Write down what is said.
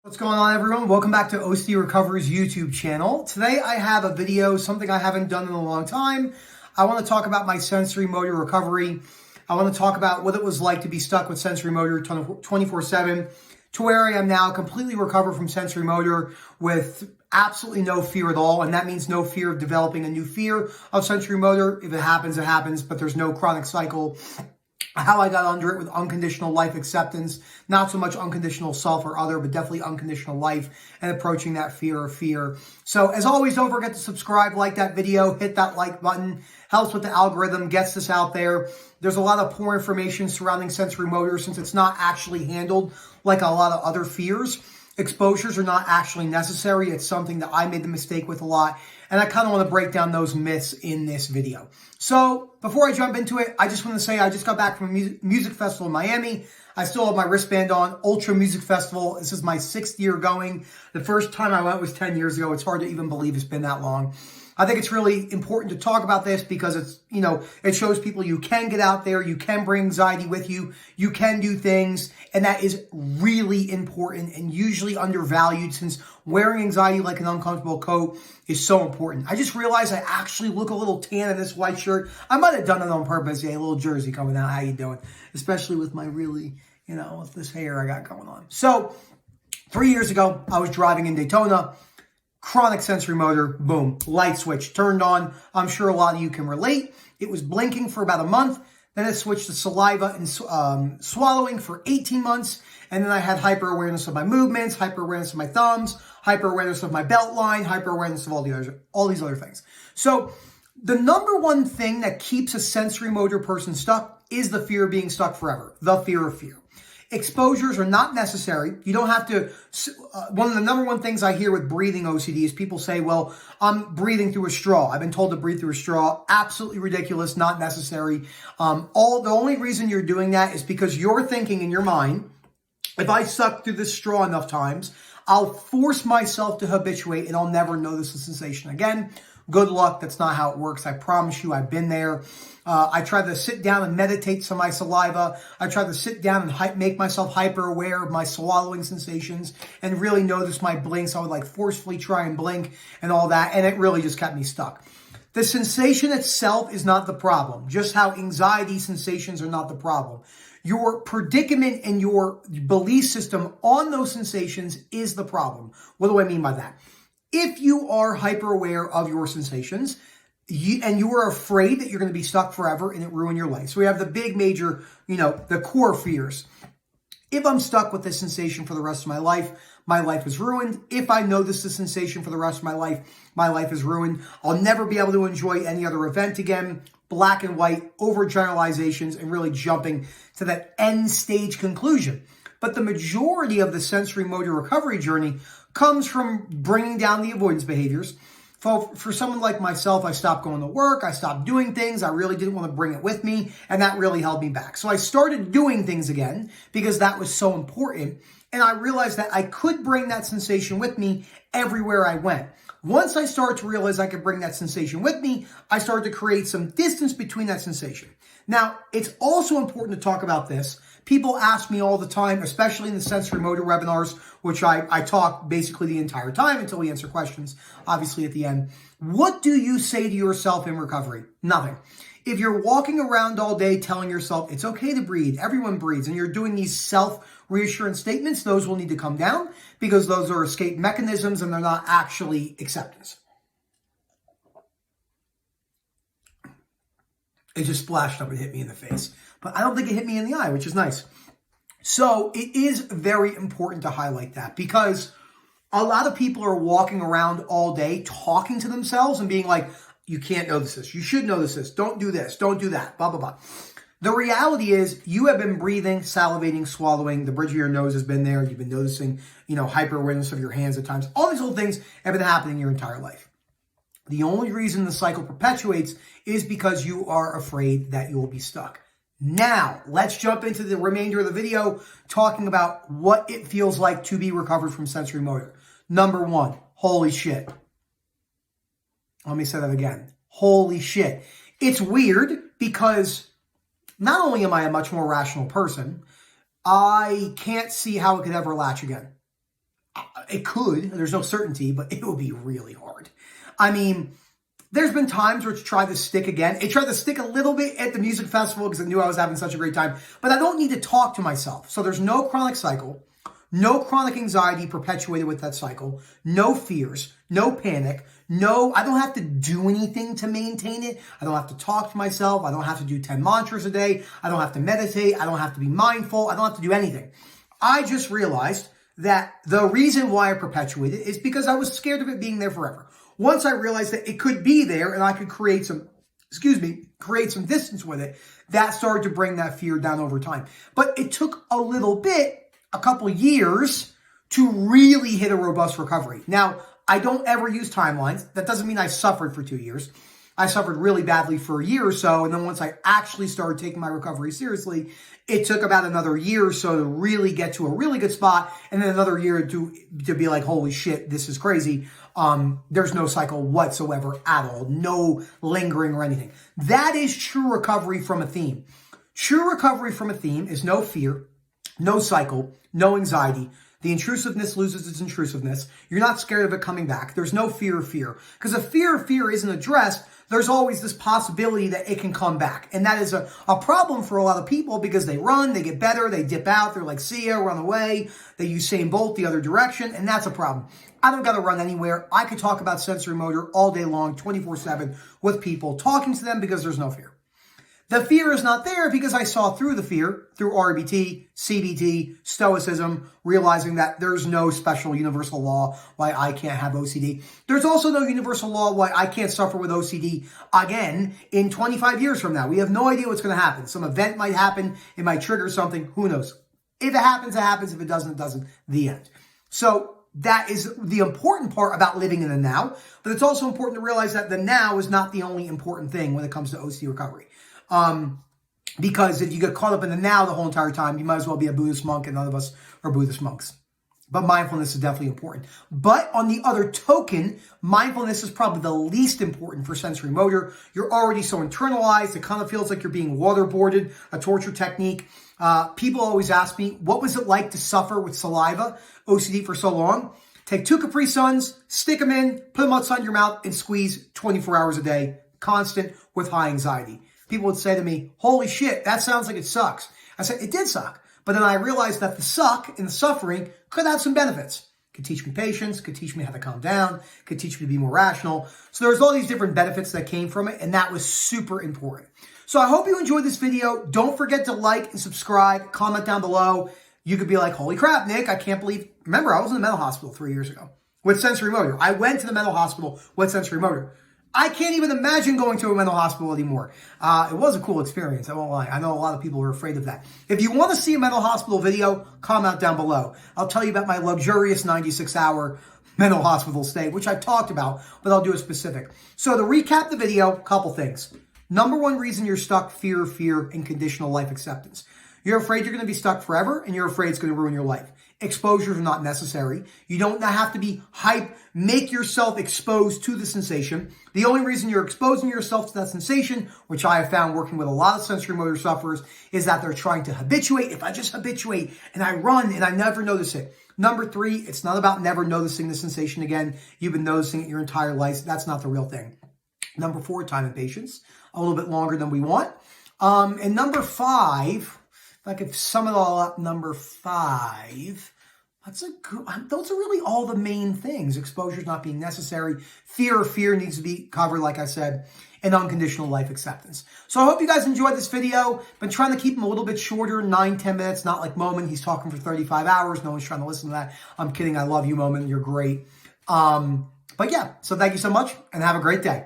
What's going on, everyone? Welcome back to OCD Recovery's YouTube channel. Today I have a video, something I haven't done in a long time. I want to talk about my sensorimotor recovery. I want to talk about what it was like to be stuck with sensorimotor 24/7 to where I am now, completely recovered from sensorimotor with absolutely no fear at all. And that means no fear of developing a new fear of sensorimotor. If it happens, it happens, but there's no chronic cycle. How I got under it with unconditional life acceptance, not so much unconditional self or other, but definitely unconditional life and approaching that fear of fear. So as always, don't forget to subscribe, like that video, hit that like button, helps with the algorithm, gets this out there. There's a lot of poor information surrounding sensorimotor since it's not actually handled like a lot of other fears. Exposures are not actually necessary. It's something that I made the mistake with a lot. And I kind of want to break down those myths in this video. So before I jump into it, I just want to say I just got back from a music festival in Miami. I still have my wristband on. Ultra Music Festival. This is my 6th year going. The first time I went was 10 years ago. It's hard to even believe it's been that long. I think it's really important to talk about this because it's, it shows people you can get out there, you can bring anxiety with you, you can do things, and that is really important and usually undervalued since wearing anxiety like an uncomfortable coat is so important. I just realized I actually look a little tan in this white shirt. I might have done it on purpose. Yeah, a little jersey coming out. How you doing? Especially with my really, with this hair I got going on. So 3 years ago, I was driving in Daytona. Chronic sensorimotor, boom, light switch turned on. I'm sure a lot of you can relate. It was blinking for about a month. Then it switched to saliva and swallowing for 18 months. And then I had hyper-awareness of my movements, hyper-awareness of my thumbs, hyper-awareness of my belt line, hyper-awareness of all these other things. So the number one thing that keeps a sensorimotor person stuck is the fear of being stuck forever, the fear of fear. Exposures are not necessary. You don't have to, one of the number one things I hear with breathing OCD is people say, well, I'm breathing through a straw. I've been told to breathe through a straw. Absolutely ridiculous, not necessary. The only reason you're doing that is because you're thinking in your mind, if I suck through this straw enough times, I'll force myself to habituate and I'll never notice the sensation again. Good luck. That's not how it works. I promise you, I've been there. I try to sit down and meditate to my saliva. I try to sit down and make myself hyper aware of my swallowing sensations and really notice my blinks. I would forcefully try and blink and all that. And it really just kept me stuck. The sensation itself is not the problem. Just how anxiety sensations are not the problem. Your predicament and your belief system on those sensations is the problem. What do I mean by that? If you are hyper aware of your sensations, and you are afraid that you're going to be stuck forever and it ruin your life. So we have the big major, the core fears. If I'm stuck with this sensation for the rest of my life is ruined. If I notice the sensation for the rest of my life is ruined. I'll never be able to enjoy any other event again. Black and white, overgeneralizations, and really jumping to that end stage conclusion. But the majority of the sensorimotor recovery journey comes from bringing down the avoidance behaviors. For someone like myself, I stopped going to work, I stopped doing things, I really didn't want to bring it with me, and that really held me back. So I started doing things again because that was so important, and I realized that I could bring that sensation with me everywhere I went. Once I started to realize I could bring that sensation with me, I started to create some distance between that sensation. Now, it's also important to talk about this. People ask me all the time, especially in the sensorimotor webinars, which I talk basically the entire time until we answer questions, obviously at the end. What do you say to yourself in recovery? Nothing. If you're walking around all day telling yourself it's okay to breathe, everyone breathes, and you're doing these self-reassurance statements, those will need to come down because those are escape mechanisms and they're not actually acceptance. It just splashed up and hit me in the face. But I don't think it hit me in the eye, which is nice. So it is very important to highlight that because a lot of people are walking around all day talking to themselves and being like, you can't notice this. You should notice this. Don't do this. Don't do that. Blah, blah, blah. The reality is you have been breathing, salivating, swallowing. The bridge of your nose has been there. You've been noticing, hyper awareness of your hands at times. All these little things have been happening your entire life. The only reason the cycle perpetuates is because you are afraid that you will be stuck. Now, let's jump into the remainder of the video talking about what it feels like to be recovered from sensorimotor. Number one, holy shit. Let me say that again. Holy shit. It's weird because not only am I a much more rational person, I can't see how it could ever latch again. It could. There's no certainty, but it would be really hard. I mean, there's been times where it's tried to stick again. It tried to stick a little bit at the music festival because it knew I was having such a great time. But I don't need to talk to myself. So there's no chronic cycle, no chronic anxiety perpetuated with that cycle, no fears, no panic, I don't have to do anything to maintain it. I don't have to talk to myself. I don't have to do 10 mantras a day. I don't have to meditate. I don't have to be mindful. I don't have to do anything. I just realized that the reason why I perpetuated it is because I was scared of it being there forever. Once I realized that it could be there and I could create some distance with it, that started to bring that fear down over time. But it took a little bit, a couple years, to really hit a robust recovery. Now, I don't ever use timelines. That doesn't mean I suffered for 2 years. I suffered really badly for a year or so. And then once I actually started taking my recovery seriously, it took about another year or so to really get to a really good spot. And then another year to be like, holy shit, this is crazy. There's no cycle whatsoever at all. No lingering or anything. That is true recovery from a theme. True recovery from a theme is no fear, no cycle, no anxiety. The intrusiveness loses its intrusiveness. You're not scared of it coming back. There's no fear of fear. Because if fear of fear isn't addressed, there's always this possibility that it can come back. And that is a problem for a lot of people because they run, they get better, they dip out, they're like, see ya, run away. They Usain Bolt the other direction, and that's a problem. I don't got to run anywhere. I could talk about sensory motor all day long, 24/7 with people, talking to them because there's no fear. The fear is not there because I saw through the fear, through RBT, CBT, Stoicism, realizing that there's no special universal law why I can't have OCD. There's also no universal law why I can't suffer with OCD again in 25 years from now. We have no idea what's going to happen. Some event might happen. It might trigger something. Who knows? If it happens, it happens. If it doesn't, it doesn't. The end. So that is the important part about living in the now. But it's also important to realize that the now is not the only important thing when it comes to OCD recovery. Because if you get caught up in the now the whole entire time, you might as well be a Buddhist monk, and none of us are Buddhist monks. But mindfulness is definitely important. But on the other token, mindfulness is probably the least important for sensory motor. You're already so internalized. It kind of feels like you're being waterboarded, a torture technique. People always ask me, what was it like to suffer with saliva, OCD, for so long? Take 2 Capri Suns, stick them in, put them outside your mouth, and squeeze 24 hours a day, constant, with high anxiety. People would say to me, holy shit, that sounds like it sucks. I said, it did suck. But then I realized that the suck and the suffering could have some benefits. Could teach me patience, could teach me how to calm down, could teach me to be more rational. So there's all these different benefits that came from it, and that was super important. So I hope you enjoyed this video. Don't forget to like and subscribe, comment down below. You could be like, holy crap, Nick, I can't believe. Remember, I was in the mental hospital 3 years ago with sensory motor. I went to the mental hospital with sensory motor. I can't even imagine going to a mental hospital anymore. It was a cool experience, I won't lie. I know a lot of people are afraid of that. If you want to see a mental hospital video, comment down below. I'll tell you about my luxurious 96-hour mental hospital stay, which I've talked about, but I'll do a specific. So to recap the video, a couple things. Number one reason you're stuck, fear, and conditional life acceptance. You're afraid you're going to be stuck forever, and you're afraid it's going to ruin your life. Exposures are not necessary. You don't have to be hype. Make yourself exposed to the sensation. The only reason you're exposing yourself to that sensation, which I have found working with a lot of sensory motor sufferers, is that they're trying to habituate. If I just habituate and I run and I never notice it. Number 3, it's not about never noticing the sensation again. You've been noticing it your entire life. That's not the real thing. Number 4, time and patience. A little bit longer than we want. And number 5, if I could sum it all up, number 5, those are really all the main things. Exposure is not being necessary. Fear needs to be covered, like I said, and unconditional life acceptance. So I hope you guys enjoyed this video. Been trying to keep them a little bit shorter, 9-10 minutes, not like Moment. He's talking for 35 hours. No one's trying to listen to that. I'm kidding. I love you, Moment. You're great. But yeah, so thank you so much and have a great day.